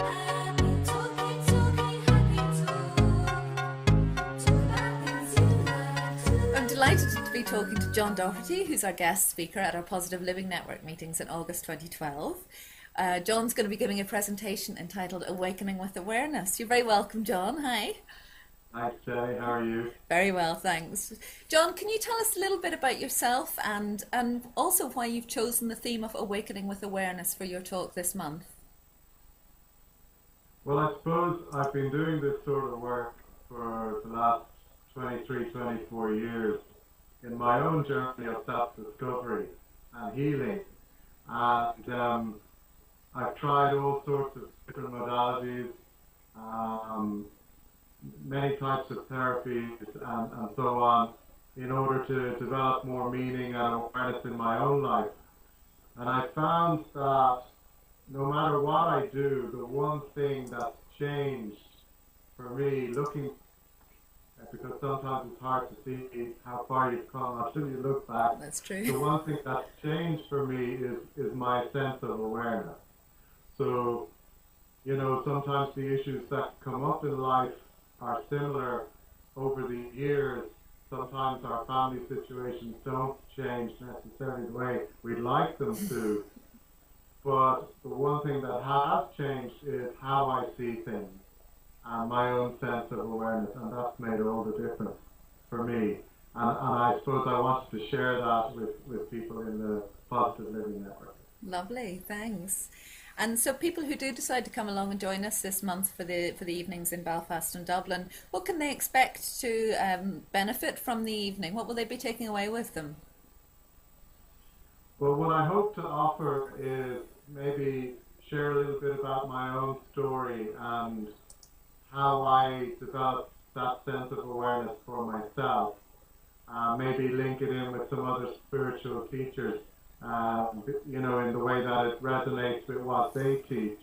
I'm delighted to be talking to John Doherty, who's our guest speaker at our Positive Living Network meetings in August 2012. John's going to be giving a presentation entitled Awakening with Awareness. You're very welcome, John. Hi. Hi, Jenny. How are you? Very well, thanks. John, can you tell us a little bit about yourself and also why you've chosen the theme of Awakening with Awareness for your talk this month? Well, I suppose I've been doing this sort of work for the last 23, 24 years in my own journey of self-discovery and healing. And I've tried all sorts of different modalities, many types of therapies and so on, in order to develop more meaning and awareness in my own life. And I found that no matter what I do, the one thing that's changed for me, because sometimes it's hard to see how far you've come until you look back. That's true. The one thing that's changed for me is my sense of awareness. So, you know, sometimes the issues that come up in life are similar over the years. Sometimes our family situations don't change necessarily the way we'd like them to. But the one thing that has changed is how I see things and my own sense of awareness, and that's made all the difference for me. And I suppose I wanted to share that with people in the Positive Living Network. Lovely, thanks. And so people who do decide to come along and join us this month for the evenings in Belfast and Dublin, what can they expect to benefit from the evening? What will they be taking away with them? Well, what I hope to offer is maybe share a little bit about my own story and how I developed that sense of awareness for myself. Maybe link it in with some other spiritual teachers, you know, in the way that it resonates with what they teach.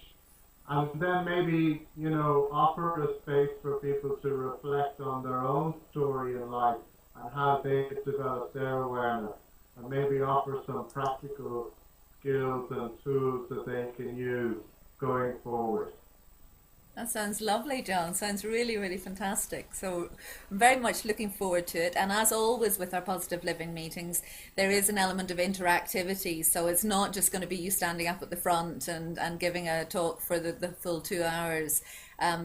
And then maybe, you know, offer a space for people to reflect on their own story in life and how they develop their awareness, and maybe offer some practical skills and tools that they can use going forward. That sounds lovely, John. Sounds really, really fantastic. So I'm very much looking forward to it. And as always with our Positive Living meetings, there is an element of interactivity. So it's not just going to be you standing up at the front and giving a talk for the full 2 hours.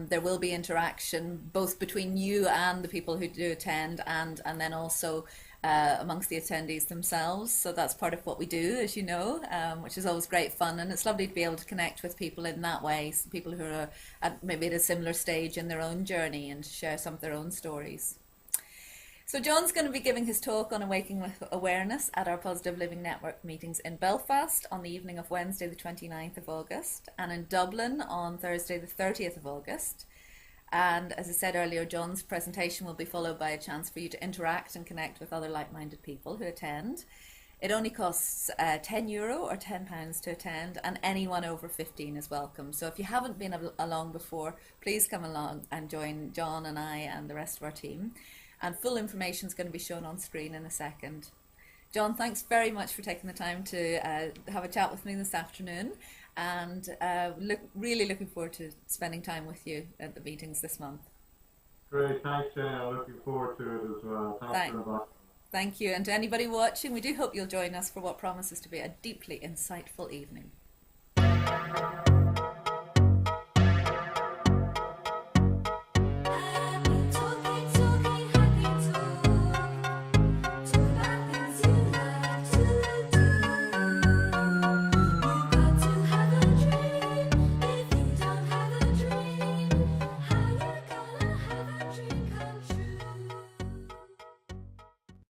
There will be interaction both between you and the people who do attend, and then also amongst the attendees themselves. So that's part of what we do, as you know, which is always great fun, and it's lovely to be able to connect with people in that way, people who are maybe at a similar stage in their own journey, and share some of their own stories. So John's going to be giving his talk on Awakening with Awareness at our Positive Living Network meetings in Belfast on the evening of Wednesday the 29th of August, and in Dublin on Thursday the 30th of August. And as I said earlier, John's presentation will be followed by a chance for you to interact and connect with other like-minded people who attend. It only costs €10 or £10 to attend, and anyone over 15 is welcome. So if you haven't been along before, please come along and join John and I and the rest of our team. And full information is going to be shown on screen in a second. John, thanks very much for taking the time to have a chat with me this afternoon, and really looking forward to spending time with you at the meetings this month. Great, thanks, Jenny. I'm looking forward to it as well. Thanks very much. Thank you, and to anybody watching, we do hope you'll join us for what promises to be a deeply insightful evening.